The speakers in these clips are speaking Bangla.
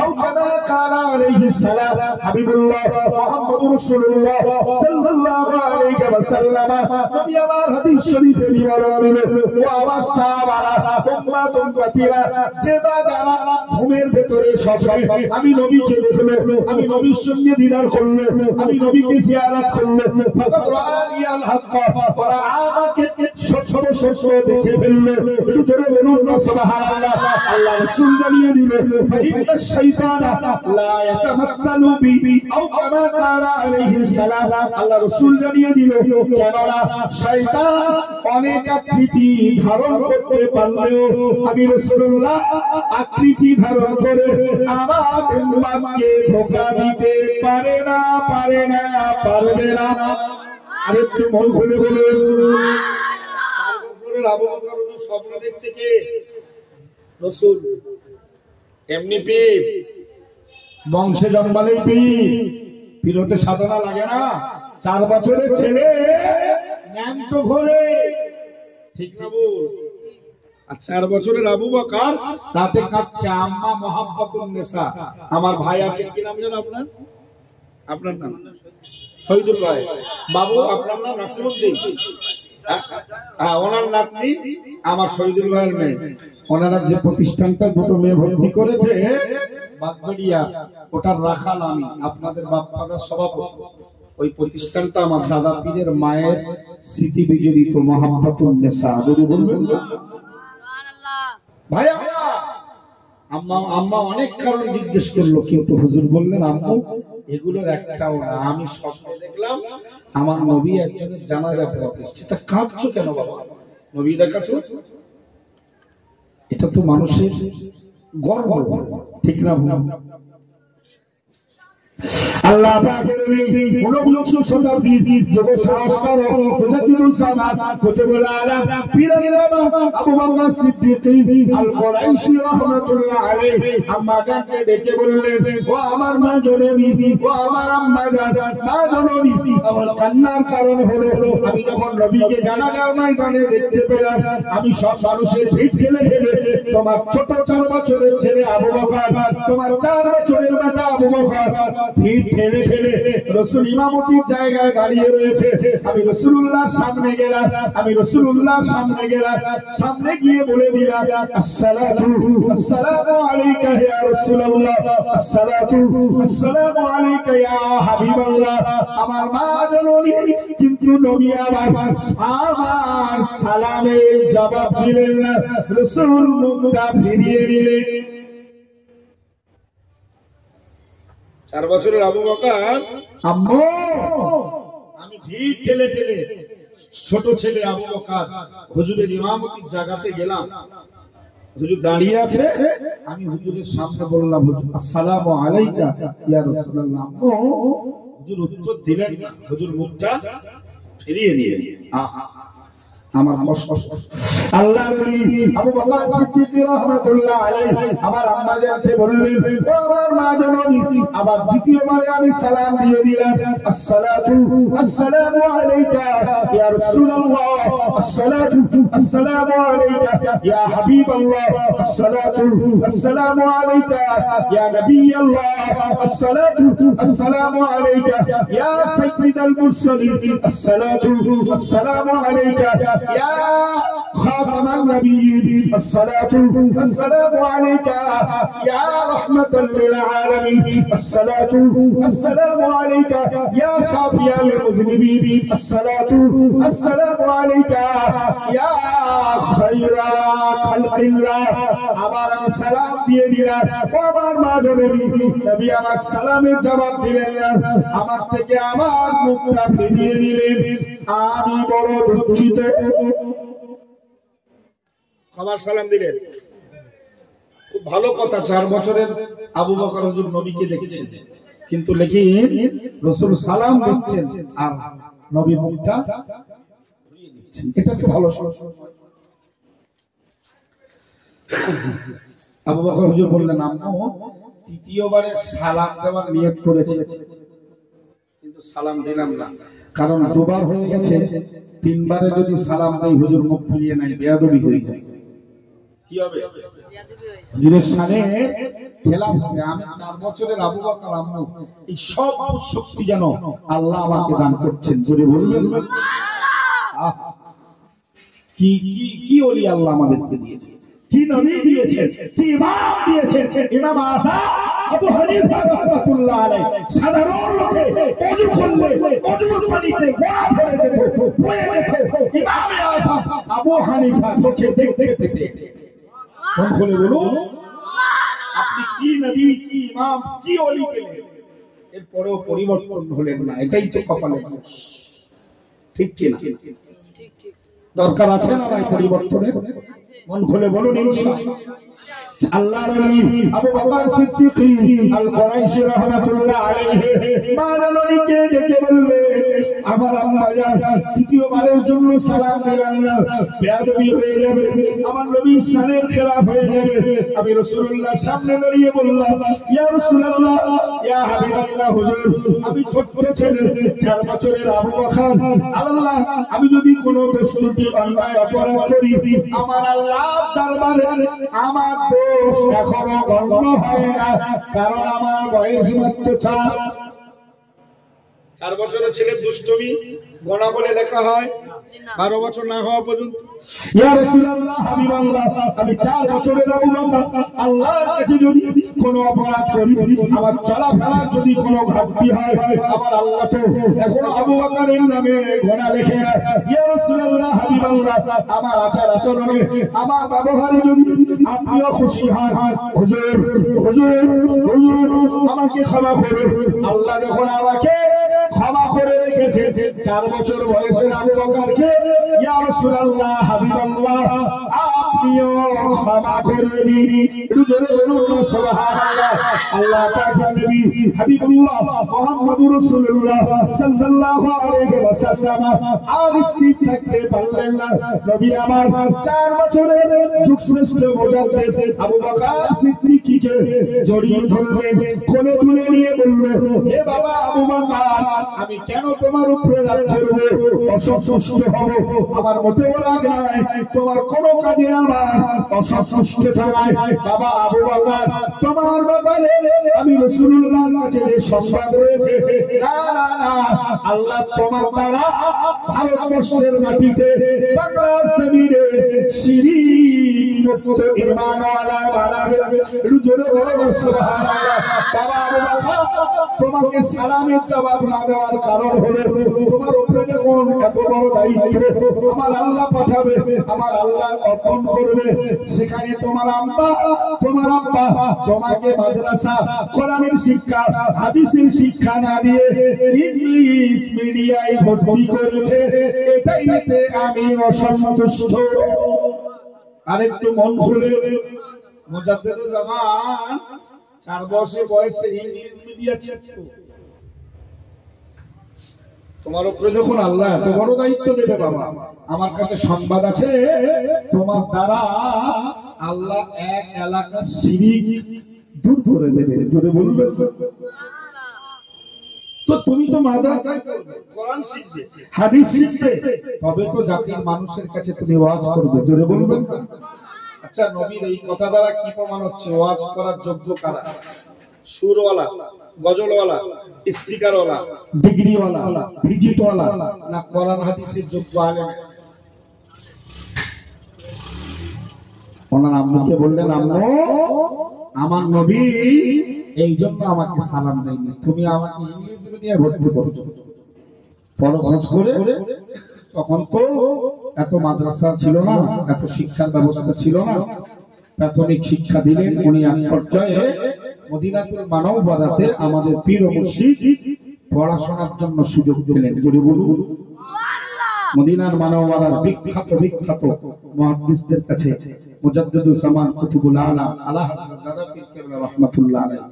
আও কামা কালা আলাইহিস সালাম হাবিবুল্লাহ মুহাম্মদুর রাসূলুল্লাহ সাল্লাল্লাহু আলাইহি ওয়াসাল্লাম নবী আমার হাদিস শরীফে বলেন ও আমার সাহাবারা উম্মাতুন কাতিরা যেটা যারা ঘুমের ভেতরে সকালে আমি নবীকে দেখলো, আমি নবীর সঙ্গে দিদার করলো, আমি নবীকে জিয়ারত করলো, ফাকাত রাআনিয়াল হক ওয়া আমাকে সত্য সত্য দেখে ফেললো। একটু জোরে বলুন না সুবহানাল্লাহ। আল্লাহ রাসূল জানিয়ে দিলেন ফাইন্না শাইতানা লা ইয়াতামাসসালু বি আও কামা কালা আলাইহিস সালাম। আল্লাহ রাসূল জানিয়ে দিলেন কেননা শয়তান অনেক আকৃতি ধারণ করতে পারলেও আমি রাসূলুল্লাহ আকৃতি ধারণ করে আমার উম্মতকে ধোঁকা দিতে পারে না, পারে না, পারবে না। আর একটু মন খুলে বলুন আবু বকর স্বপ্ন দেখছে কে? রাসূল। এমনি পীর বংশে জন্মালেই পীর হতে সাধনা লাগে না। 4 বছরের ছেলে ন্যান্ত ঘোরে, ঠিক না বল? 4 বছরের আবু বকর রাতে কাঁদছে, আম্মা মুহাব্বাতুন নিসা। আমার ভাই আছে, কি নাম জানো আপনার? আপনার নাম শহীদুল ভাই। বাবু আপনার নাম নাসিরউদ্দিন। হ্যাঁ, ওনার নাতনি আমার শহীদুল ভাইয়ের মেয়ে। ওনারা যে প্রতিষ্ঠানটা দুটো মেয়ে ভর্তি করেছে বাগবাড়িয়া, ওটার রাখাল আমি, আপনাদের বাপ্পাদার সভাপতি। ওই প্রতিষ্ঠানটা আমার দাদা পীরের মায়ের স্মৃতি বিজড়িত মুহাব্বাতুন নিসা। যদি বলবেন ভাই আম্মা অনেক কারণ জিজ্ঞেস করলো, কিন্তু হুজুর বললেন আম্মু এগুলোর একটাও না। আমি স্বপ্নে দেখলাম আমার নবী একজনের জানাজা পড়াতে। এটা কাঁদছো কেন বাবা? নবী দেখাতো, এটা তো মানুষের গর্ব, ঠিক না? আল্লাহ পাকের নবী 19 শতাব্দীর যুব সংস্কার ও মুজাদ্দিদুল সামাদ কুতুবুল আলাম পীর আল্লামা আবু বকর সিদ্দিক আল কুরাইশি রাহমাতুল্লাহ আলাইহি আম্মাকে ডেকে বললেন ও আমার মা জননী, ও আমার আম্মা জান, মা জননী আমার কান্নার কারণ হলো আমি যখন নবীকে জানাজার ময়দানে দেখতে পেলাম, আমি সব মানুষের ভিড় ঠেলে ঠেলে তোমার ছোট 4 বছরের ছেলে আবু বকর, তোমার 4 বছরের বেটা আবু বকর ভিড় ঠেলে ঠেলে রাসূল ইমামতির জায়গায় দাঁড়িয়ে রয়েছে। আমি রাসূলুল্লাহর সামনে গেলাম, আমি রাসূলুল্লাহর সামনে গেলাম, সামনে গিয়ে বলে দিলাম আসসালামু আলাইকা ইয়া রাসূলুল্লাহ, আসসালামু আলাইকা ইয়া হাবিবাল্লাহ। আমার মা জননী কিন্তু নবী আমার সালামের জবাব দিলেন না, রাসূল মুখটা ফিরিয়ে দিলেন। 4 বছরের আবু বকর আম্মু, আমি ভিড় ঠেলে ঠেলে ছোট ছেলে আবু বকর হুজুরের ইমামতির জায়গাতে গেলাম, হুজুর দাঁড়িয়ে আছে, আমি হুজুরের সামনে বললাম হুজুর আসসালামু আলাইকা ইয়া রাসূলুল্লাহ। হুজুর উত্তর দিলেন না, হুজুর মুখটা ফিরিয়ে নিলেন। আমার কষ্ট। আল্লাহ নবী আবু বকর সিদ্দিক রাহমাতুল্লাহ আলাইহি আমার আম্মা জানতে বললেন ও আমার মা জননী, আবার দ্বিতীয়বারে আমি সালাম দিয়ে দিলাম আসসালামু আলাইকা ইয়া রাসূলুল্লাহ, আসসালামু আলাইকা ইয়া হাবিবাল্লাহ, আসসালামু আলাইকা ইয়া নবিয়াল্লাহ, আসসালামু আলাইকা ইয়া সাইয়্যিদাল মুরসালিন, আসসালামু আলাইকা يا خاتم النبيين، السلام عليك يا رحمة للعالمين، السلام عليك يا شافي المذنبين، السلام عليك يا خير خلق الله। আবার আমি সালাম দিয়ে দিলাম, আমার মা জননী নবী আমার সালামের জবাব দিলেন না, আমার থেকে আমার মুখটা ফিরিয়ে দিলেন। আমি বড় দুঃখিত। খাবার সালাম দিলেন, খুব ভালো কথা। 4 বছরের আবু বকর হুজুর নবীকে দেখছেন, কিন্তু লেকিন রাসূল সালাম দিচ্ছেন আর নবী মুখটা ঘুরিয়ে দিচ্ছেন, এটা তো ভালো। আবু বকর হুজুর বললেন আম্মু তৃতীয়বারে সালাম দেওয়ার নিয়ত করেছে, কিন্তু সালাম দিলাম না, কারণ 2 বার হয়ে গেছে। 3 বারে যদি সালাম দেই হুজুর মুখ ফিরিয়ে নাই, বেয়াদবি হয়ে যায়। কি হবে? হুজুরের সামনে খেলাফ হবে। আমি 4 বছরের আবু বকর আম্মু এই সব শক্তি যেন আল্লাহ আমাকে দান করছেন। জোরে বলবেন সুবহানাল্লাহ। কি কি কি ওলি আল্লাহ আমাদেরকে দিয়েছে, কি নবী দিয়েছেন, কি ইমাম দিয়েছেন। ইমাম আযম আবু হানিফা রাহমাতুল্লাহ আলাইহি সাধারণ লোকে ওযু করলে ওযুর পানিতে গোড়া ধরে যেত, বয়ে যেত। ইমাম আযম আবু হানিফা চোখে দেখতে দেখতে মন খুলে বলুন আপনি কি নবী, কি ইমাম, কি ওলি পেলেন, এরপরেও পরিবর্তন হলেন না। এটাই তো কপালের দোষ, ঠিক কি না? ঠিক ঠিক। দরকার আছে না ভাই পরিবর্তনের? মন খুলে বলুন ইনশাআল্লাহ। আল্লাহর নবী আবু বকর সিদ্দিক আল কুরাইশি রাহমাতুল্লাহ আলাইহি মাননীকে ডেকে বললেন, আমার আম্মা জান তৃতীয়বারের জন্য সালাম দিলেন না, বেয়াদবি হয়ে যাবে, আমার নবীর শানের খেলাফ হয়ে যাবে। আমি রাসূলুল্লাহর সামনে দাঁড়িয়ে বললাম, ইয়া রাসূলুল্লাহ, ইয়া হাবিবাল্লাহ, হুজুর আমি ছোট্ট ছেলে 4 বছরের আবু বকর, আল্লাহ আমি যদি কোনো দোষী অন্যায় অপরাধ করি, আমার আল্লাহর দরবারে আমার দোষ এখনো গণ্য হয় না, কারণ আমার বয়স মাত্র 4 বছরের ছেলে দুষ্টমি গোনা বলে লেখা হয় 12 বছর না হওয়া পর্যন্ত। ইয়া রাসূলুল্লাহ, হাবিবাল্লাহ, আমি 4 বছরের আবু বকর, আল্লাহর কাছে যদি কোনো অপরাধ করি, আমার চলাফেরার যদি কোনো ঘাটতি হয়, আমার আল্লাহ তো এখনো আবু বকরের নামে গোনা লেখে না। ইয়া রাসূলুল্লাহ, হাবিবাল্লাহ, আমার আচার আচরণে, আমার ব্যবহারে যদি আপনিও খুশি হন, হুজুর হুজুর হুজুর আমাকে ক্ষমা করুন। আল্লাহ যখন আমাকে ক্ষমা করে রেখেছে 4 বছর বয়সের আবু বকরকে, ইয়া রাসূলুল্লাহ, হাবিবাল্লাহ, আপনিও ক্ষমা করে দিন। জোরে বলুন সুবহানাল্লাহ। আল্লাহ পাকের নবী হাবিবুল্লাহ মুহাম্মদুর রাসূলুল্লাহ সাল্লাল্লাহু আলাইহি ওয়াসাল্লাম আর স্থির থাকতে পারলেন না। নবী আমার 4 বছরের যুগশ্রেষ্ঠ মুজাদ্দিদ আবু বকর সিদ্দিকীকে জড়িয়ে ধরলেন, কোলে তুলে নিয়ে বললেন, হে বাবা আবু বকর, আমি কেন তোমার উপরে রাগ করব, অসন্তুষ্ট হব? আমার মোটেও রাগ নাই, তোমার কোন কাজে আমার অসন্তুষ্ট নাই। বাবা আবু বকর, তোমার ব্যাপারে আমি রাসূলুল্লাহর কাছে যে সংবাদ রয়েছে, না না না, আল্লাহ তোমার দ্বারা ভারতবর্ষের মাটিতে বাংলার জমিনে শিরিক মুক্ত ঈমানওয়ালা বানাবে। জোরে বলো সুবহানাল্লাহ। বাবা আবু বকর, তোমাকে সালামের জবাব না দেওয়ার কারণ হলো তোমার উপরে যখন এত বড় দায়িত্ব আমার আল্লাহ পাঠাবে, আমার আল্লাহ অর্পণ করবে, সেখানে তোমার আব্বা তোমাকে মাদ্রাসা, কোরআনের শিক্ষা, হাদিসের শিক্ষা না দিয়ে ইংলিশ মিডিয়ায় ভর্তি করেছে, এটাইতে আমি অসন্তুষ্ট। আরেকটু মন খুলে, মুজাদ্দিদুল জামান 4 বছর বয়সে ইংলিশ মিডিয়া ছিল। তোমার উপরে যখন আল্লাহ এত বড় দায়িত্ব দেবে, বাবা আমার কাছে সংবাদ আছে, তোমার দ্বারা আল্লাহ এক এলাকার শিরিক দূর করে দেবে। জোরে বলবে তো, তুমি তো মাদ্রাসায় পড়বে, কোরআন শিখবে, হাদিস শিখবে, তবে তো জাতির মানুষের কাছে তুমি ওয়াজ করবে। জোরে বলবে। আচ্ছা, নবীর এই কথা দ্বারা কি প্রমাণ হচ্ছে ওয়াজ করার যোগ্য কারা? সুরওয়ালা, গজলওয়ালা, স্পিকারওয়ালা, ডিগ্রিওয়ালা, ভিজিটওয়ালা, না কোরআন হাদিসের যোগ্য আলেম? ওনার আম্মুকে বললেন, আম্মু আমার নবী এই জন্য আমাকে সালাম দেয়নি, তুমি আমাকে ইংলিশ মিডিয়ামে ভর্তি করছো। পরে খোঁজ করে, তখন তো এত মাদ্রাসা ছিল না, এত শিক্ষার ব্যবস্থা ছিল না, প্রাথমিক শিক্ষা দিলেন উনি। এক পর্যায়ে মদিনাতুল মানববাদাতে আমাদের পীর ও মুর্শিদ পড়াশোনার জন্য সুযোগ দিলেন। যদি বলুন মদিনার মানববাদার বিখ্যাত বিখ্যাত মুহাদ্দিসদের কাছে মুজাদ্দিদুল জামান কুতুবুল আলা আলা হযরত দাদা পীর কেবলা রাহমাতুল্লাহ আলাইহি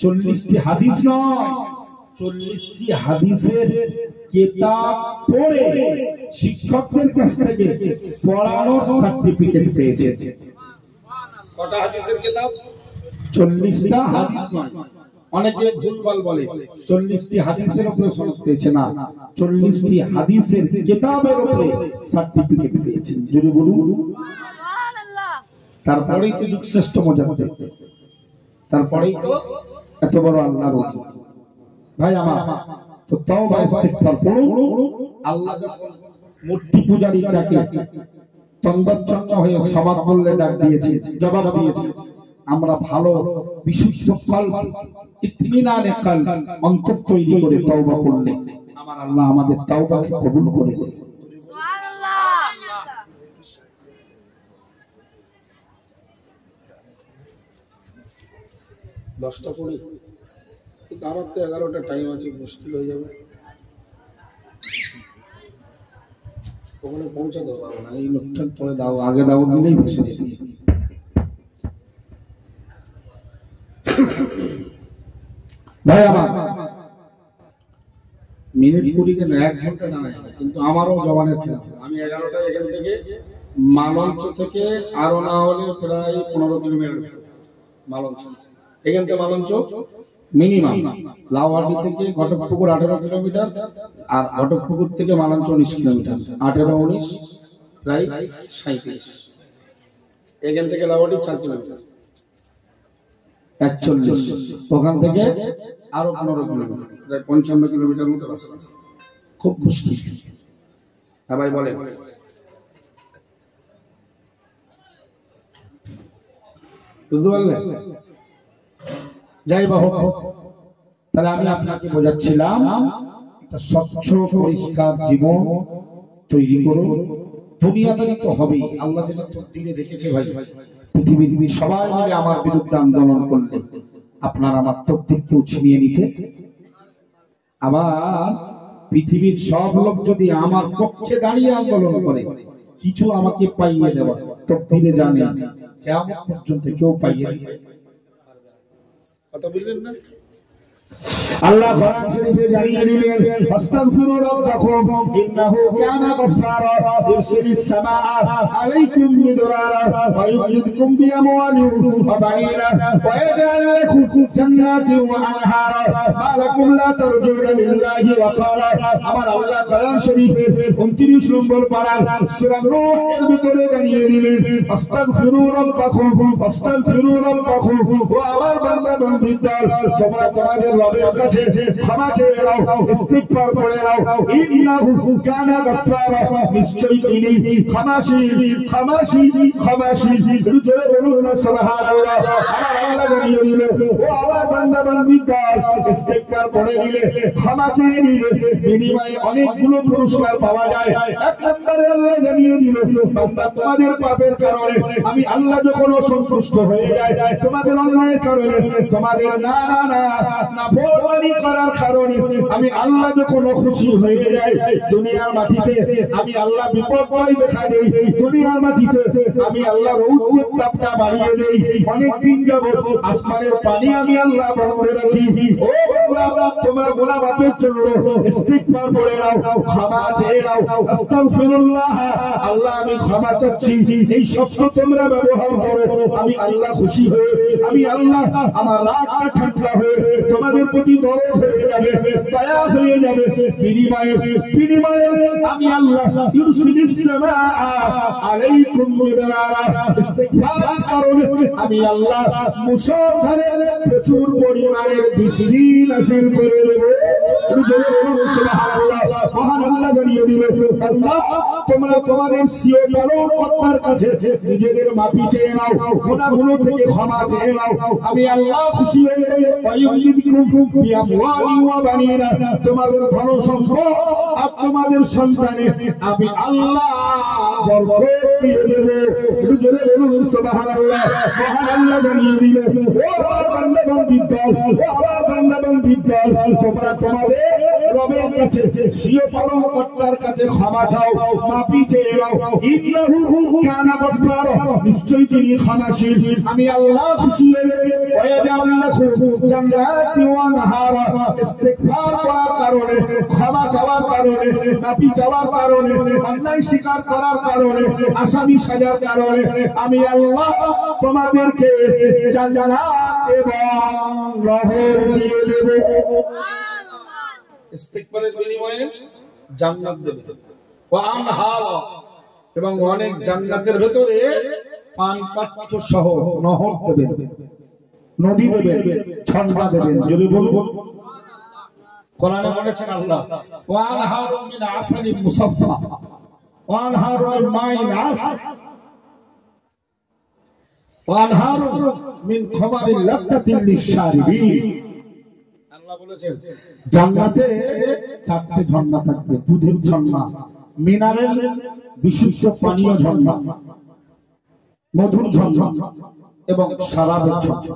40টি হাদিস নয়, 40টি হাদিসের কিতাব পড়ে শিক্ষকদের কাছ থেকে পড়ানোর সার্টিফিকেট পেয়েছে। কটা হাদিসের কিতাব? 40টা হাদিস নয়। অনেকে ভুলভাল বলে 40টি হাদিসের উপরে সনদ পেয়েছে, না, 40টি হাদিসের কিতাবের উপরে সার্টিফিকেট পেয়েছে। যদি বলুন সুবহানাল্লাহ। তারপরেই তো যুগ শ্রেষ্ঠ মুজাদ্দিদ, তারপরেই তো এত বড় আল্লাহর ওলি। ভাই আমার, তো তওবা ইস্তিগফার করুন। আল্লাহ যখন মূর্তি পূজারীটাকে তন্দচ্ছন্ন হয়ে সবাব বললে ডাক দিয়েছে, জবাব দিয়েছে, আমরা ভালো বিশুদ্ধ কলব, ইতমিনানে কলব, অন্তর তৈরি করে তওবা করলে আমার আল্লাহ আমাদের তওবাকে কবুল করে নেন। সুবহানাল্লাহ। 10টা করে কিন্তু আমার তো 11টা টাইম আছে, মুশকিল হয়ে যাবে। ওখানে পৌঁছে দাও না, এই লোকটা পরে দাও, আগে দাও দিলেই বসে যেতে। ভাই আমার, মিনিট 20 কেন 1 ঘন্টা না, কিন্তু আমারও জবানের খেলা। আমি 11টায় এখান থেকে মালঞ্চ থেকে আরো না হলে প্রায় 15 কিলোমিটার মালঞ্চ, এখান থেকে মালঞ্চ মিনিমাম, লাউহাটি থেকে ঘটকপুকুর 18 কিলোমিটার, আর ঘটকপুকুর থেকে মালঞ্চ 19 কিলোমিটার, 18 19 প্রায় 37। এখান থেকে লাউহাটি 4 কিলোমিটার 41, ওখান থেকে আরো 15 কিলোমিটার, প্রায় 55 কিলোমিটার মতো রাস্তা, খুব মুশকিল। হ্যাঁ ভাই বলেন। বুঝতে পারলেন? যাই হোক, তাহলে আমি আপনাকে বোঝাচ্ছিলাম একটা স্বচ্ছ পরিষ্কার জীবন তৈরি করুন। দুনিয়াদারি তো হবেই, আল্লাহ যেটা তকদিরে রেখেছে। ভাই পৃথিবীর সবাই মিলে আমার বিরুদ্ধে আন্দোলন করলে আপনার আমার তকদিরকে ছিনিয়ে নিতে, আবার পৃথিবীর সব লোক যদি আমার পক্ষে দাঁড়িয়ে আন্দোলন করে কিছু আমাকে পাইয়ে দেওয়া, তকদিরে জানে কিয়ামত পর্যন্ত কেউ পাইয়ে দিবে। কথা বুঝলেন না? আল্লাহ কোরআন শরীফে জানিয়ে দিলেন, আস্তাগফিরু রাব্বাকুম ইন্নাহু কানা গফফারা ইরসিলিস সামাআ আলাইকুম মিদরারা ওয়া ইউমদিদকুম বিআমওয়ালিন ওয়া বানিনা ওয়া ইয়াজআল লাকুম জান্নাতিন ওয়া আনহারা মা লাকুম লা তারজুনা লিল্লাহি ওয়া ক্বারা। আমার আল্লাহ কোরআন শরীফে 29 নম্বর পারার সূরা নূহ এর ভিতরে জানিয়ে দিলেন, আস্তাগফিরু রাব্বাকুম আস্তাগফিরু রাব্বাকুম। ও আমার বান্দা বান্দীরা, তোমরা তোমাদের রবের কাছে ক্ষমা চেয়ে নাও, ইস্তিগফার করে নাও। ইন্নাহু কানা গফফারা, নিশ্চয়ই তিনি ক্ষমাশীল ক্ষমাশীল ক্ষমাশীল। জোরে বলুন না সুবহানাল্লাহ। আমার আল্লাহ জানিয়ে দিলেন, ও আমার বান্দা বান্দীরা, ইস্তিগফার করে দিলে, ক্ষমা চেয়ে নিলে বিনিময়ে অনেকগুলো পুরস্কার পাওয়া যায়। এক নম্বরে আল্লাহ জানিয়ে দিলেন, বান্দা তোমাদের পাপের কারণে আমি আল্লাহ যখন অসন্তুষ্ট হয়ে যায়, তোমাদের অন্যায়ের কারণে, তোমাদের না না না নাফরমানি করার কারণে আমি আল্লাহ যখন খুশি হয়ে যাই, দুনিয়ার মাটিতে আমি আল্লাহ বিপর্যয় দেখা দেই, দুনিয়ার মাটিতে আমি আল্লাহ রৌদ্রের তাপটা বাড়িয়ে দেই, অনেক দিন যাবত আসমানের পানি আমি আল্লাহ বন্ধ রাখি। ও বান্দা, তোমরা গুনাহ মাফের জন্য ইস্তিগফার করে নাও, ক্ষমা চেয়ে নাও। আস্তাগফিরুল্লাহ, আল্লাহ আমি ক্ষমা চাচ্ছি, এই শব্দ তোমরা ব্যবহার করো। আমি আল্লাহ খুশি হয়ে, আমি আল্লাহ আমার রাগটা ঠান্ডা হয়ে তোমাদের প্রতি দরদ হয়ে যাবে, দয়া হয়ে যাবে। বিনিময়ে আমি আল্লাহ ইরসিলিস সামাআ আলাইকুম মিদরারা, ইস্তিগফারের কারণে আমি আল্লাহ মুষলধারে প্রচুর পরিমাণে বৃষ্টি নাযিল করে দেব। সুবহানাল্লাহ। মহান আল্লাহ জানিয়ে দিলেন, আল্লাহ তোমরা তোমাদের সিও পালনকর্তার কাছে নিজেদের মাফি চেয়ে নাও, গুনাহগুলো থেকে ক্ষমা চেয়ে নাও। আমি আল্লাহ খুশি হয়ে তোমাদের ধন সম্পদ আর তোমাদের সন্তানে আমি আল্লাহ বরকত দিয়ে দেব। জোরে বলুন সুবহানাল্লাহ। মহান আল্লাহ জানিয়ে দিলেন, ও আমার বান্দা বান্দীর দল, ও আমার বান্দা বান্দীর দল, তোমরা তোমাদের রবের কাছে স্বীয় পালনকর্তার কাছে ক্ষমা চাও, মাফি চেয়ে নাও। ইন্নাহু কানা গফফারা, নিশ্চয়ই তিনি ক্ষমাশীল। আমি আল্লাহ খুশি হয়ে ওয়ায়াজআল লাকুম জান্নাতিন ওয়া আনহারা, ইস্তিগফার করার কারণে, ক্ষমা চাওয়ার কারণে, মাফি চাওয়ার কারণে, অন্যায় স্বীকার করার কারণে, আসামি সাজার কারণে আমি আল্লাহ তোমাদেরকে জান্নাত এবং রহমত দিয়ে দেব। ইস্তিগফারের বিনিময়ে জান্নাত দেবে, ওয়া আনহারা, এবং অনেক জান্নাতের ভিতরে পান পাত্র সহ নহর দেবেন, নদী দেবেন, ঝর্ণা দেবেন। যদি বলবো কোরআনে বলেছেন আল্লাহ ওয়া আনহারুম মিন আসালিন মুসাফফা ওয়া আনহারুম মিন মাইন আসফ ওয়া আনহারুম মিন খামারিল লাদ্দাতিন লিশ-শারিবিন। আল্লাহ বলেছেন জান্নাতে চারটি ঝর্ণা থাকবে, দুধের ঝর্ণা, মিনারেল বিশুদ্ধ পানীয় ঝর্ণা, মধুর ঝর্ণা এবং শরাবের ঝর্ণা।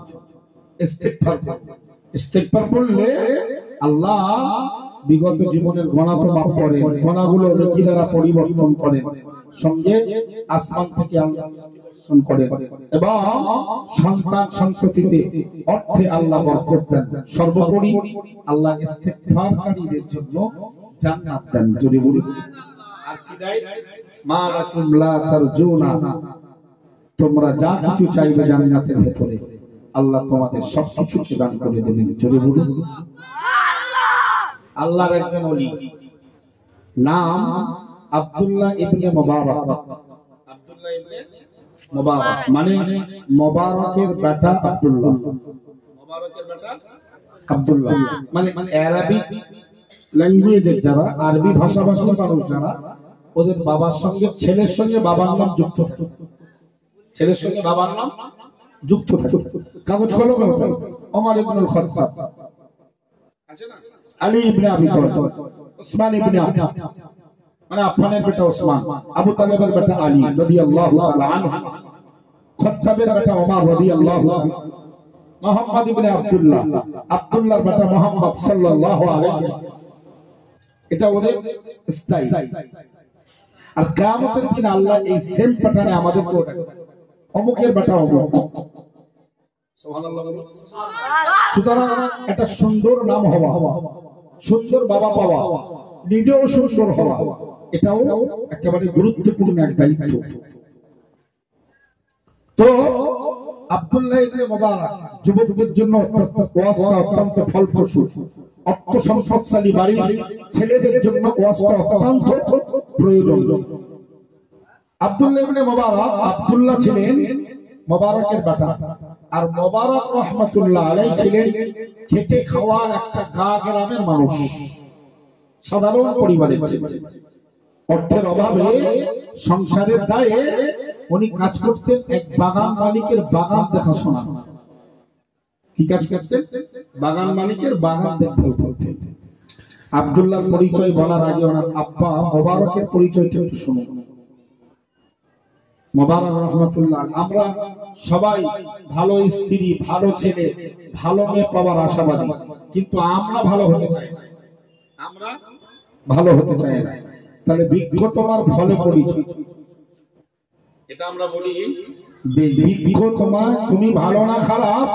ইস্তিগফার পড়লে আল্লাহ বিগত জীবনের গুনাহ তো মাফ করেন, গুনাহগুলো নেকি দ্বারা পরিবর্তন করেন, সঙ্গে আসমান থেকে আল্লাহ বর্ষণ করেন এবং সন্তান সন্ততিতে অর্থে আল্লাহ বরকত দেন। সর্বোপরি আল্লাহ ইস্তিগফারকারীদের জন্য জান্নাত দেন। যদি বলি আর কি দেয়, মা লাকুম লা তারজুনা, তোমরা যা কিছু চাইবে জান্নাতের ভেতরে আল্লাহ তোমাদের সবকিছু দান করে দেবেন। যদি বলি আল্লাহর একজন ওলি নাম আব্দুল্লাহ ইবনে মুবারক। আব্দুল্লাহ ইবনে মুবারক মানে মুবারকের বেটা আব্দুল্লাহ, মুবারকের বেটা আব্দুল্লাহ মানে আরবিক ল্যাঙ্গুয়েজের যারা, আরবি ভাষাভাষীর মানুষ যারা, ওদের বাবার সঙ্গে ছেলের সঙ্গে বাবার নাম যুক্ত থাকে, ছেলের সঙ্গে বাবার নাম যুক্ত থাকে। কাগজ কলম ওমর ইবনুল খাত্তাব, আছে না, আলী ইবনে আবি তালিব, উসমান ইবনে আফফান মানে আফফানের বেটা উসমান, আবু তালেবের বেটা আলী রাদিয়াল্লাহু তাআলা আনহু, খাত্তাবের বেটা ওমর রাদিয়াল্লাহু আনহু, মুহাম্মদ ইবনে আব্দুল্লাহ, আব্দুল্লাহর বেটা মুহাম্মদ সাল্লাল্লাহু আলাইহি ওয়াসাল্লাম। এটা ওদের স্টাইল। আর কিয়ামতের দিন আল্লাহ এই সেম প্যাটার্নে আমাদেরকে ডাকবে, অমুকের বেটা অমুক। সুবহানাল্লাহ। সুতরাং একটা সুন্দর নাম হওয়া, সুন্দর বাবা পাওয়া, নিজেও সুন্দর হওয়া, এটাও একেবারে গুরুত্বপূর্ণ এক দায়িত্ব। তো আব্দুল্লাহ ইবনে মুবারক যুবকদের জন্য ওয়াজটা অত্যন্ত ফলপ্রসূ, অর্থ সম্পদশালী বাড়ির ছেলেদের জন্য ওয়াজটা অত্যন্ত প্রয়োজন। আব্দুল্লাহ ইবনে মুবারক, আব্দুল্লাহ ছিলেন মুবারকের বেটা, আর মুবারক রাহমাতুল্লাহ আলাইহি ছিলেন খেটে খাওয়ার একটা গ্রামের মানুষ, সাধারণ পরিবারের ছেলে। অর্থের অভাবে, সংসারের দায়ে উনি কাজ করতেন এক বাগান মালিকের বাগান দেখাশোনা। কি কাজ করতেন? বাগান মালিকের বাগান দেখভাল করতেন। আব্দুল্লাহর পরিচয় বলার আগে ওনার আব্বা মুবারকের পরিচয়টা একটু শুনুন। মুবারক রাহমাতুল্লাহ, আমরা সবাই ভালো স্ত্রী, ভালো ছেলে, ভালো মেয়ে পাওয়ার আশাবাদী, কিন্তু আমরা ভালো হতে চাই না, আমরা ভালো হতে চাই না। তাহলে বৃক্ষ তোমার ফলে পরিচয়, এটা আমরা বলি বৃক্ষ তুমি ভালো না খারাপ,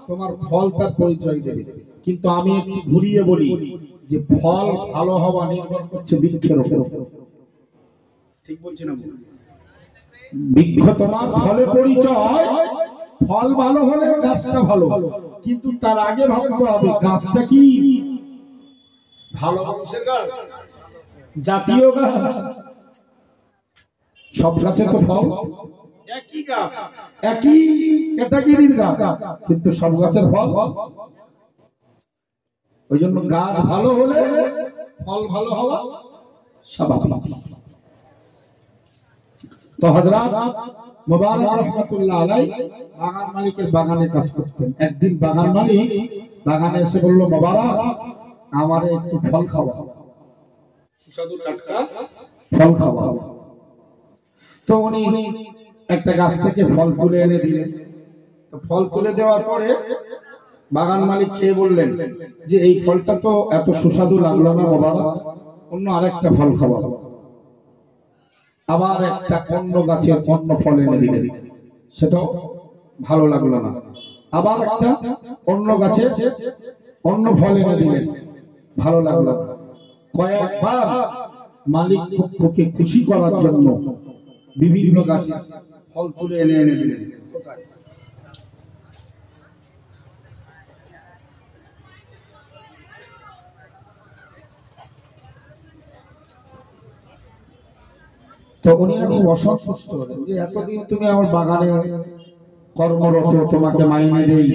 তোমার ফল তার পরিচয় দেবে। কিন্তু আমি একটু ঘুরিয়ে বলি যে ফল ভালো হওয়া নির্ভর করছে বৃক্ষের উপর। ঠিক বলছি না? বৃক্ষ তোমার ফলে পরিচয়, ফল ভালো হলে গাছটা ভালো, কিন্তু তার আগে ভাবতে হবে গাছটা কি ভালো বংশের গাছ, জাতীয় গাছ। সব গাছে তো ফল একই গাছ, একই ক্যাটাগরির গাছ, কিন্তু সব গাছের ফল। ওই জন্য গাছ ভালো হলে ফল ভালো হওয়া স্বাভাবিক। তো হযরত মুবারক রাহমাতুল্লাহ আলাইহি বাগান মালিকের বাগানে কাজ করতেন। একদিন বাগান মালিক বাগানে এসে বলল, মুবারক আমারে একটু ফল খাওয়া, সুস্বাদু টাটকা ফল খাওয়া। তো উনি একটা গাছ থেকে ফল তুলে এনে দিলেন। তো ফল তুলে দেওয়ার পরে বাগান মালিক খেয়ে বললেন যে এই ফলটা তো এত সুস্বাদু লাগলো না মুবারক, অন্য আরেকটা ফল খাওয়া। আবার একটা অন্য গাছের অন্য ফল এনে দিলেন, সেটাও ভালো লাগলো না। আবার একটা অন্য গাছে অন্য ফল এনে দিলেন, ভালো লাগলো না। কয়েকবার মালিক পক্ষকে খুশি করার জন্য বিভিন্ন গাছে ফল তুলে এনে এনে দিলেন। তো উনি খুব অসন্তুষ্ট হলেন যে এতদিন তুমি আমার বাগানে কর্মরত, তোমাকে মাইনে দেই,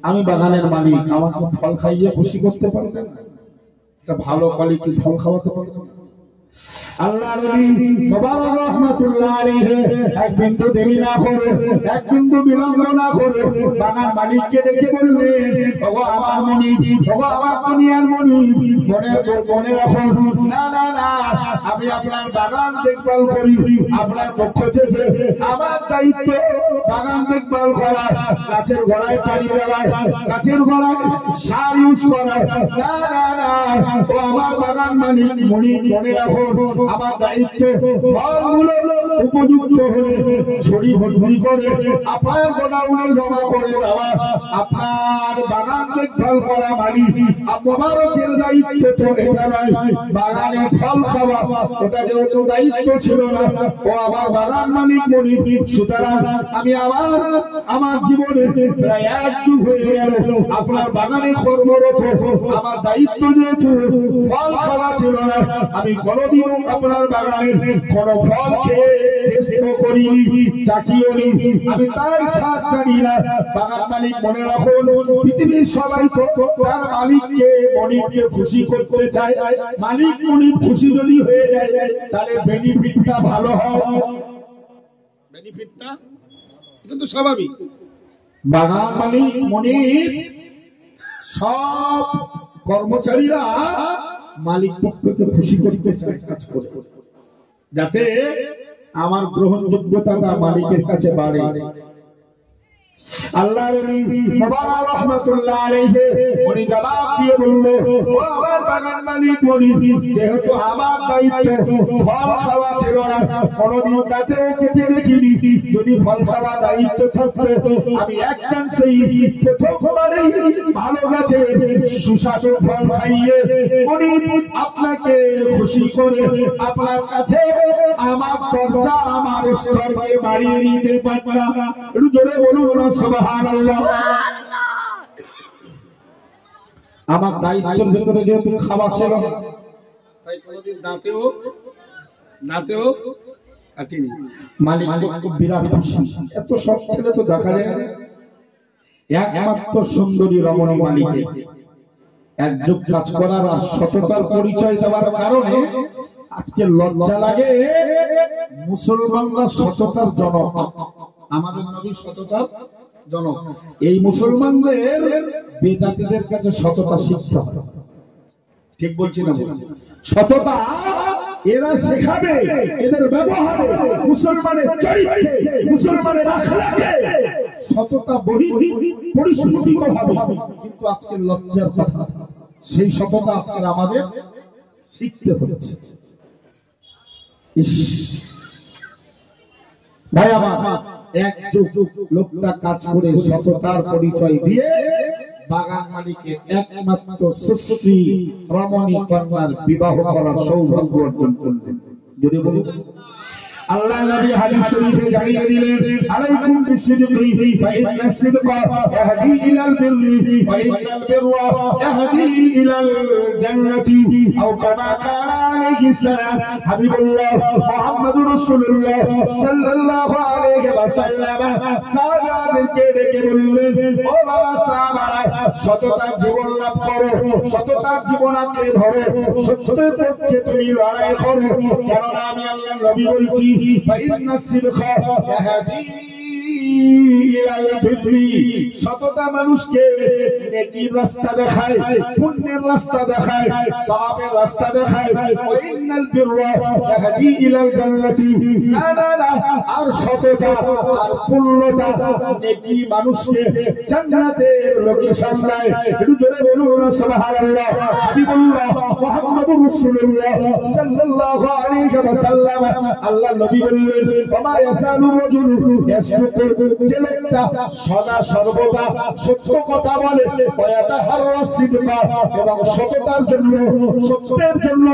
আমি বাগানের মালিক, আমাকে ফল খাইয়ে খুশি করতে পারবে না? একটা ভালো কোয়ালিটি ফল খাওয়াতে পারবে না? আল্লাহ নবী মুবারক রাহমাতুল্লাহ আলাইহি এক বিন্দু দেরি না করে, এক বিন্দু বিলম্ব না করে বাগান মালিককে ডেকে বললেন, ওগো আমার মনি, ওগো আমার দুনিয়ার মনি, মনে রাখো, না না না, আমি আপনার বাগান দেখভাল করি, আপনার পক্ষ থেকে আমার দায়িত্ব বাগান দেখভাল করা, গাছের গোড়ায় পানি দেওয়া, গাছের গোড়ায় সার ইউজ করা। না না না, ও আমার বাগান মালিক মনি, মনে রাখো, আমার দায়িত্ব ফলগুলো উপযুক্ত হলে ছড়ি ভর্তি করে আপনার গোডাউনে জমা করে দেওয়া, আপনার বাগান দেখভাল করা মালিক মোবারকের দায়িত্ব তো এটা নয়, বাগানে ফল খাওয়া ওটা যেহেতু দায়িত্ব ছিল না, ও আমার বাগান মালিক মনি। সুতরাং আমি আমার জীবনে প্রায় এক যুগ হয়ে গেল আপনার বাগানে কর্মরত, আমার দায়িত্ব যেহেতু ফল খাওয়া ছিল না, আমি কোনদিনও আপনার বাগানের কোন ফল খেয়ে টেস্ট করিনি, চাখিওনি, আমি তাই স্বাদ জানি না। বাগান মালিক মনে রাখুন, পৃথিবীর সবাই তো তার মালিককে মনিকে খুশি করতে চায়, মালিক মনি খুশি যদি হয়ে যায় তাহলে বেনিফিটটা ভালো হয়, বেনিফিটটা এটা তো স্বাভাবিক। বাগান মালিক মনির সব কর্মচারীরা মালিক পক্ষকে খুশি করতে চায়, কাজ করে যাতে আমার গ্রহণযোগ্যতাটা মালিকের কাছে বাড়ে। আল্লাহর নবী মুবারক রাহমাতুল্লাহ আলাইহি উনি জবাব দিয়ে বললেন, ও আমার বাগান মালিক মনি, যেহেতু আমার দায়িত্ব ফল খাওয়া ছিল না, কোনদিন তাতেও কেটে দেখিনি, যদি ফল খাওয়া দায়িত্ব থাকতো আমি এক চান্সেই প্রথমবারেই ভালো গাছে সুস্বাদু ফল খাইয়ে মনি আপনাকে খুশি করে আপনার কাছে আমার দরজা, আমার স্তরকে বাড়িয়ে নিতে পারতাম। একটু জোরে বলুন সুবহানাল্লাহ। আমার দায়িত্বের ভিতরে যেহেতু খাওয়া ছিল, তাই কোনদিন নাতেও কাটিনি। মালিক খুব বিরাট খুশি। এত সব ছেলে তো দেখা যায় একমাত্র সুন্দরী রমণী মালিকের একযোগ কাজ করার আর সততার পরিচয় দেওয়ার কারণে আজকে লজ্জা লাগে। মুসলমানরা সততার জনক, আমাদের নবী সততার জনক। এই মুসলমানদের বেদাতীদের কাছে সততা শিখতে হবে, ঠিক বলছি না? সততা এরা শেখাবে, এদের ব্যবহারে, মুসলমানের চরিত্রে, মুসলমানের আখলাকে সততা পরিস্ফুটিত হবে। কিন্তু আজকে লজ্জার কথা, সেই সততা আজকে আমাদের শিখতে হচ্ছে। ভাই আমার, এক যুগ লোকটা কাজ করে সততার পরিচয় দিয়ে বাগান মালিকের একমাত্র সুশ্রী রমণী কন্যার বিবাহ করার সৌভাগ্য অর্জন করলেন। যদি বলি আল্লাহ নবী হাদিস শরীফে জানিয়ে দিলেন, আলাইকুম বিসিদকি ফাইন্নাস সিদকা ইয়াহদি ইলাল বিররি ওয়া ইন্নাল বিররা ইয়াহদি ইলাল জান্নাতি আও কামা কানা আলাইহি সালাম। হাবিবুল্লাহ মুহাম্মদুর রাসূলুল্লাহ সাল্লাল্লাহু আলাইহি ওয়াসাল্লাম সাহাবাদেরকে ডেকে বললেন, ও বাবা সাহাবারা, সততার জীবন লাভ করো, সততার জীবন আঁকড়ে ধরো, সত্যের পক্ষে তুমি লড়াই করো। কেননা আমি আল্লাহ নবী বলছি, সততা মানুষকে নেকির রাস্তা দেখায়, পুণ্যের রাস্তা দেখায়, সওয়াবের রাস্তা দেখায়। ওয়াইনাল বিররা ইয়াহদি ইলাল জান্নাতি। আর সততা আর পুণ্যতা নেকি মানুষকে জান্নাতের লোকেশন দেয়। একটু জোরে বলুন সুবহানাল্লাহ। হাবিবুল্লাহ মুহাম্মদুর রাসূলুল্লাহ সাল্লাল্লাহু আলাইহি ওয়াসাল্লাম আল্লাহ নবী বললেন, ওমা ইয়াসালু রাজুল ইয়াসদুকু, যে লোকটা সদা সর্বদা সত্য কথা বলে, ওয়ায়াতাহাররাস সিদকা, এবং সততার জন্য, সত্যের জন্য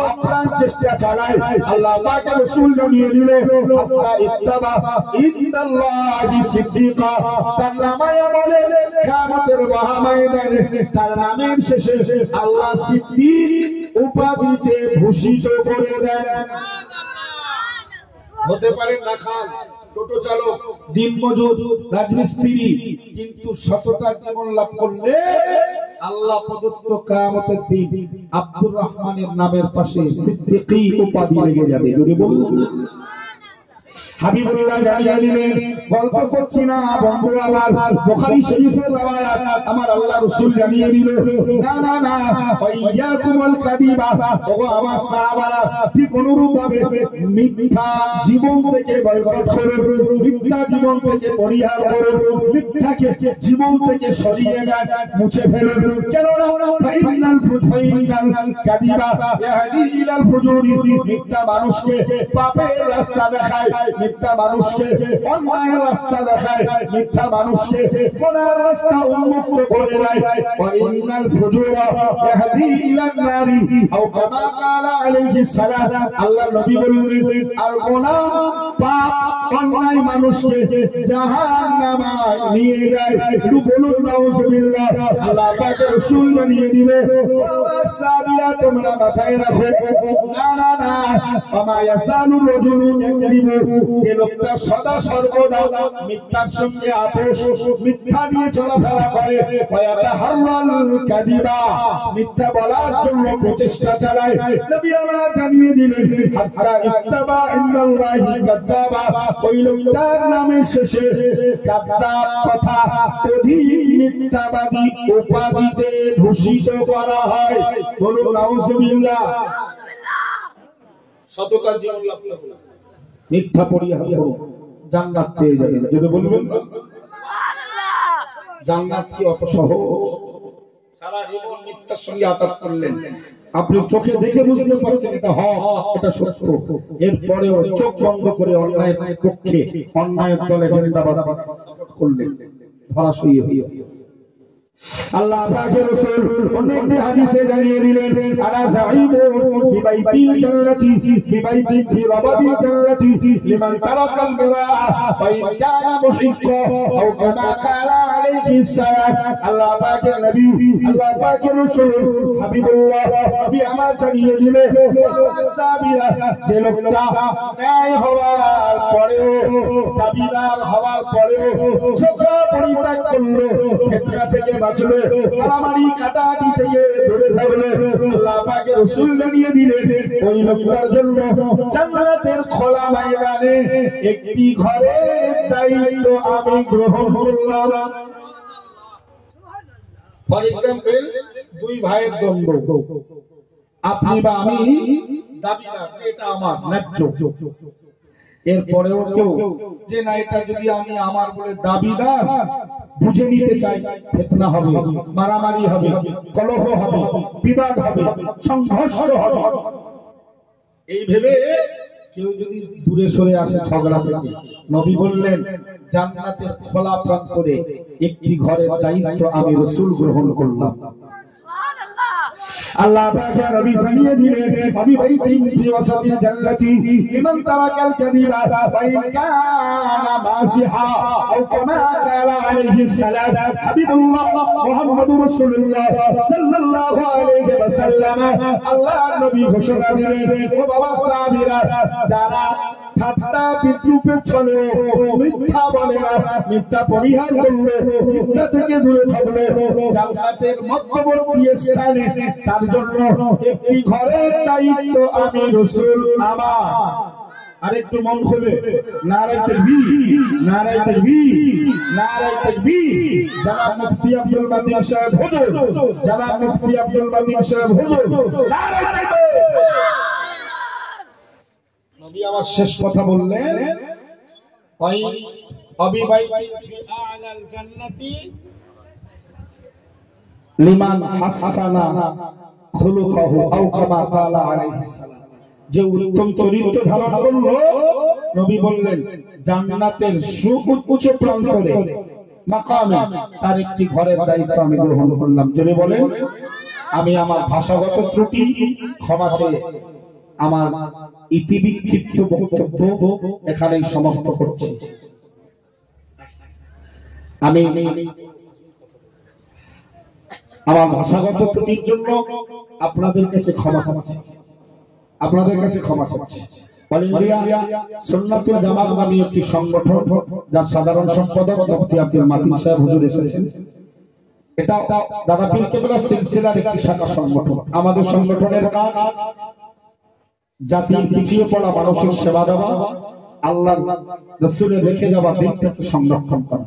আপ্রাণ চেষ্টা চালায়। আল্লাহ পাকের রাসূল জানিয়ে দিলেন, হাত্তা ইত্তাবা ইনদাল্লাহি সিদ্দিকা, তার নামায় বলে কিয়ামতের মহাময়দানে তার নামের শেষে আল্লাহ সিদ্দিক উপাধিতে ভূষিত করে দেন। হতে পারে না খান, টোটো চালক, দিন মজুর, রাজমিস্ত্রি, কিন্তু সততার জীবন লাভ করলে আল্লাহ প্রদত্ত কিয়ামতের দিন আব্দুর রহমানের নামের পাশে সিদ্দিকী উপাধি লেগে যাবে। যদি বলুন হাবিবুল্লাহ জানিয়ে দিলেন, গল্প করছি না বন্ধু আমার, বুখারী শরীফের riwayat, আমার আল্লাহ রাসূল জানিয়ে দিল, না না না ওয়াইয়াকুমুল কাদিবা, ওগো আমার সাহাবারা ঠিক অনুরূপ ভাবে মিথ্যা জীবন থেকে বয়কট করো, মিথ্যা জীবন থেকে পরিহার করো, মিথ্যাকে জীবন থেকে সরিয়ে দেন, মুছে ফেলো। কেন না ফাইনাল কাদিবা ইয়াহদি ইলাল ফুজুরি, মিথ্যা মানুষকে পাপের রাস্তা দেখায়, মিথ্যা মানুষকে অন্যায়ের রাস্তা দেখায়, মিথ্যা মানুষকে গুনাহের রাস্তা উন্মুক্ত করে দেয়। ওয়া ইন্নাল ফুজুরা ইয়াহদি ইলান নারি, আও কামা ক্বালা আলাইহিস সালাম, আল্লাহ নবী বলেন, আর গুনাহ পাপ অন্যায় মানুষকে জাহান্নামে নিয়ে যায়। একটু বলুন নাউজুবিল্লাহ। আল্লাহ পাকের রাসূল জানিয়ে দিলে, সাবিরা তোমরা মাথায় রাখো, না না না ওমা ইয়াসালু রাজুলুন ইয়াকদিবু, যে লোকটা সদা সর্বদা মিথ্যার সঙ্গে আপোষ, মিথ্যা নিয়ে চলাফেরা করে, ওয়ায়াতাহাররাল কাদিবা, মিথ্যা বলার জন্য প্রচেষ্টা চালায়, নবী আমার জানিয়ে দিলেন, হাত্তা ইত্তাবা ইনদাল্লাহি কাযাবা, ওই লোকটার নামে শেষে কাযাব কথা, অধিক মিথ্যাবাদী উপাধিতে ভূষিত করা হয়। বলুন নাউজুবিল্লাহ। সততার জীবন লাভ করুন, মিথ্যা পরিহার করুন, জান্নাত পেয়ে যাবেন। যদি বলবেন সুবহানাল্লাহ, জান্নাত কি অত সহজ? সারা জীবন মিথ্যার সঙ্গে আঘাত করলেন, আপনি চোখে দেখে বুঝতে পারছেন এটা হক, এটা সত্য, এরপরেও চোখ বন্ধ করে অন্যায়ের পক্ষে, অন্যায়ের দলে জিন্দাবাদ করলেন, ধরাশয়ী হয়ে। আল্লাহ পাকের রাসূল অনেকটি হাদিসে জানিয়ে দিলেন, আলা যাইবু বিবাইতিল জান্নাতি বিবাইতি ফি রাবাদিল জান্নাতি লিমান তারাকাল বিরা ওয়া ইন কানা মুহিক্কা আও কামা ক্বালা আলাইহিস সালাম। আল্লাহ পাকের নবী, আল্লাহ পাকের রাসূল হাবিবুল্লাহ নবী আমার জানিয়ে দিলেন, সাবিরা, যে লোকটা ন্যায় হওয়ার পরেও, দাবিদার হওয়ার পরেও সকল পরিত্যাগ করলো, ফিতনা থেকে বাঁচলো, মারামারি কাটাকাটি থেকে দূরে থাকলো, আল্লাহ পাকের রাসূল জানিয়ে দিলেন, ওই লোকটার জন্য জান্নাতের খোলা ময়দানে একটি ঘরের দায়িত্ব আমি গ্রহণ করলাম। ফর এক্সাম্পল, দুই ভাইয়ের দ্বন্দ্ব, আপনি বা আমি দাবিদার, এটা আমার ন্যায্য, এরপরেও কেউ যে না এটা যদি আমি আমার বলে দাবিদার বুঝে নিতে চাই, ফিতনা হবে, মারামারি হবে, কলহ হবে, বিবাদ হবে, সংঘর্ষ হবে, এই ভেবে কেউ যদি দূরে সরে আসে ঝগড়া থেকে, নবী বললেন জান্নাতের খোলা প্রান্তরে একটি ঘরের দায়িত্ব আমি রাসূল গ্রহণ করলাম। আল্লাহ পাকের নবী জানিয়ে দিলেন, আমি বাইতিন ফি ওয়াসাতিল জান্নাতি লিমান তারাকাল কাদিবা ওয়া ইন কানা মাসিহা আও কামা ক্বালা আলাইহিস সালাম। হাবিবুল্লাহ মুহাম্মদুর রাসূলুল্লাহ সাল্লাল্লাহু আলাইহি ওয়াসাল্লাম, আল্লাহ নবী ঘোষণা দিলেন, ও বাবা সাহাবীরা, যারা ঠাট্টা বিদ্রূপের ছলে মিথ্যা বলে না, মিথ্যা পরিহার করলো, মিথ্যা থেকে দূরে থাকলো, জান্নাতের মধ্যবর্তী স্থানে তার জন্য একটি ঘরের দায়িত্ব আমি রাসূল আমার। আরেকটু মন খুলে নারায়ে তাকবীর, নারায়ে তাকবীর, নারায়ে তাকবীর। জনাব মুফতি আব্দুল মাতিন সাহেব হুজুর, জনাব মুফতি আব্দুল মাতিন সাহেব হুজুর, নারায়ে তাকবীর। নবী আমার শেষ কথা বললেন, ওই অবিবাহিত ফি আ'লাল জান্নাতি লিমান হাসানা খুলুকাহু আও কামা ক্বালা আলাইহিস সালাম, যে উত্তম চরিত্র ধারণ করলো, নবী বললেন জান্নাতের সুউচ্চ প্রান্তরে মাকামে তার একটি ঘরের দায়িত্ব আমি গ্রহণ করলাম। যদি বলেন, আমি আমার ভাষাগত ত্রুটি ক্ষমা চেয়ে আমার ইতিবিক্ষিপ্ত বক্তব্য এখানেই সমাপ্ত করছি। আমি আমার ভাষাগত ত্রুটির জন্য আপনাদের কাছে ক্ষমা চাচ্ছি, আপনাদের কাছে ক্ষমা চাচ্ছি। অল ইন্ডিয়া সুন্নাতুল জামাত নামে একটি সংগঠন, যার সাধারণ সম্পাদক মুফতি আব্দুল মাতিন সাহেব হুজুর এসেছেন। এটা দাদা পীর কেবলার সিলসিলার একটি শাখা সংগঠন। আমাদের সংগঠনের কাজ জাতির পিছিয়ে পড়া মানুষের সেবা দেওয়া, আল্লাহর রাসূলের রেখে যাওয়া দিকটাকে সংরক্ষণ করা।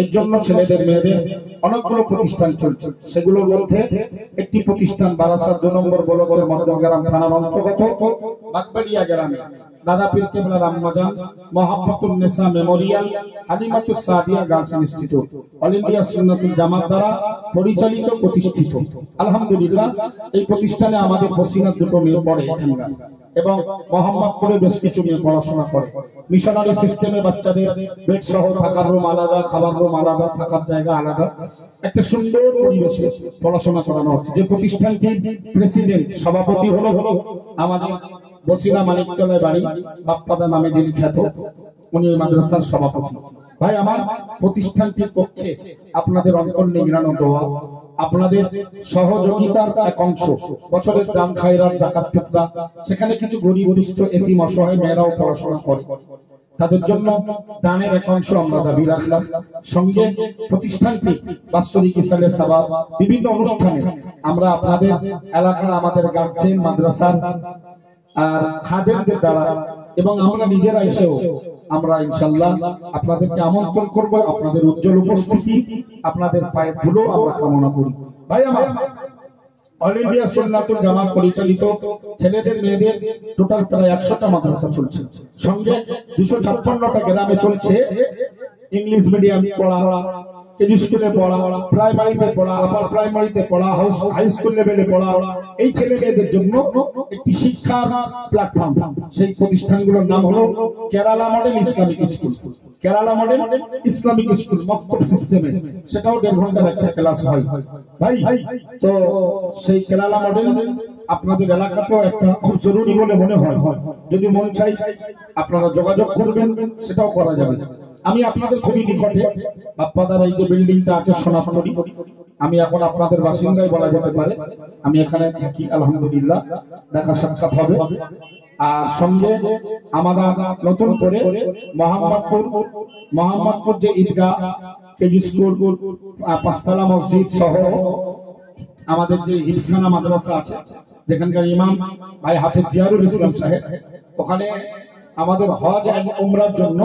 এর জন্য ছেলেদের মেয়েদের অনেকগুলো প্রতিষ্ঠান চলছে। সেগুলোর মধ্যে একটি প্রতিষ্ঠান বারাসাত 2 নম্বর বলগড়ের মধ্যগ্রাম থানার অন্তর্গত বাগবাড়িয়া গ্রামে দাদা পীর কেবলার আম্মাজান Muhabbatun Nesa memorial Halimatus Sadia girls institute all India Sunnatul Jamat দ্বারা পরিচালিত প্রতিষ্ঠিত। আলহামদুলিল্লাহ, এই প্রতিষ্ঠানে আমাদের বসিনার 2টো মেয়ে পড়ে এখানকার, এবং মোহাম্মদপুরে বেশ কিছু মেয়ে পড়াশোনা করে। মিশনারি সিস্টেমে বাচ্চাদের বেড সহ থাকার রুম আলাদা, খাবার রুম আলাদা, থাকার জায়গা আলাদা, একটা সুন্দর পরিবেশে পড়াশোনা করানো হচ্ছে। যে প্রতিষ্ঠানটির প্রেসিডেন্ট সভাপতি হলো আমাদের বসিলা মানিকতলায় বাড়ি, বাপ্পাদা নামে যিনি খ্যাত, উনি এই মাদ্রাসার সভাপতি। ভাই আমার, প্রতিষ্ঠানটির পক্ষে আপনাদের অন্তর নিংড়ানো দোয়া, আপনাদের সহযোগিতার এক অংশ, বছরের দান খায়রাত যাকাত ফিতরা, সেখানে কিছু গরিব দুস্থ এতিম অসহায় মেয়েরাও পড়াশোনা করে, তাদের জন্য দানের এক অংশ আমরা দাবি রাখলাম। সঙ্গে প্রতিষ্ঠানটি বাৎসরিক ইসালে সাবাব বিভিন্ন অনুষ্ঠানে আমরা আপনাদের এলাকার আমাদের গার্জেন মাদ্রাসার আর খাদেমদের দ্বারা এবং আমরা নিজেরা এসেও আমরা ইনশাআল্লাহ আপনাদেরকে আমন্ত্রণ করব। আপনাদের উজ্জ্বল উপস্থিতি, আপনাদের পায়ের ধুলো আমরা কামনা করি। ভাই আমার, অল ইন্ডিয়া সুন্নাতুল জামাত পরিচালিত ছেলেদের মেয়েদের টোটাল প্রায় 100টা মাদ্রাসা চলছে। সঙ্গে 256টা গ্রামে চলছে ইংলিশ মিডিয়াম পড়া, কেজি স্কুলে পড়া, প্রাইমারিতে পড়া, আপার প্রাইমারিতে পড়া, হাই স্কুল লেভেলে পড়া। এই ছেলে মেয়েদের জন্য একটি শিক্ষা প্ল্যাটফর্ম, সেই প্রতিষ্ঠানগুলোর নাম হলো Kerala model Islamic school. Kerala model Islamic school মক্তব সিস্টেমে, সেটাও 1.5 ঘন্টার একটা ক্লাস হয়। ভাই তো সেই কেরালা মডেল আপনাদের এলাকাতেও একটা খুব জরুরি বলে মনে হয়। যদি মন চাই আপনারা যোগাযোগ করবেন, সেটাও করা যাবে। আমি আপনাদের খুবই নিকটে, বাপ্পাদার এই যে বিল্ডিংটা আছে সোনাপুরি, আমি এখন আপনাদের বাসিন্দাই বলা যেতে পারে। আমি এখানে থাকি, আলহামদুলিল্লাহ দেখা সাক্ষাৎ হবে। আর সঙ্গে আমাদের নতুন করে মোহাম্মদপুর যে ঈদগাহ, কেজি স্কুল, 5তলা মসজিদ সহ আমাদের যে হিফজখানা মাদ্রাসা আছে, যেখানকার ইমাম ভাই হাফেজ জিয়ারুল ইসলাম সাহেব, ওখানে আমাদের হজ এবং উমরার জন্য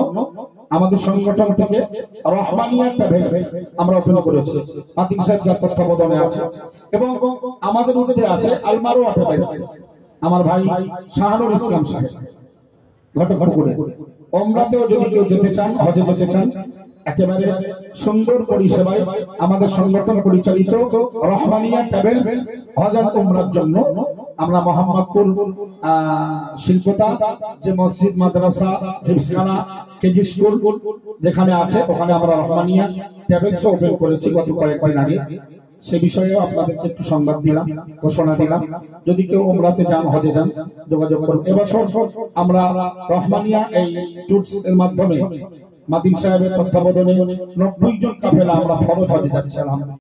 আমাদের সংগঠন থেকে রহমানিয়া ট্রাভেলস আমরা ওপেন করেছি। মাতিক সাহেব যার তত্ত্বাবধানে আছে, এবং আমাদের মধ্যে আছে আলমারোয়া ট্রাভেলস, আমার ভাই শাহানুর ইসলাম সাহেব ঘটকপুরে। উমরাতেও যদি কেউ যেতে চান, হজে যেতে চান, একেবারে সুন্দর পরিষেবায় আমাদের সংগঠন পরিচালিত রহমানিয়া ট্রাভেলস হজ এবং উমরার জন্য আমরা মোহাম্মদপুর শিল্পতা যে মসজিদ, মাদ্রাসা, হিফজখানা, কেজি স্কুল যেখানে আছে, ওখানে আমরা রহমানিয়া ট্রাভেলস ওপেন করেছি গত কয়েকদিন আগে। সে বিষয়েও আপনাদেরকে একটু সংবাদ দিলাম, ঘোষণা দিলাম। যদি কেউ উমরাতে যান, হজে যান, যোগাযোগ করুন। এবছর আমরা রহমানিয়া এই ট্যুরস এর মাধ্যমে মাতিন সাহেবের তত্ত্বাবধানে 90 জন কাফেলা আমরা ফরজ হজে যাচ্ছি।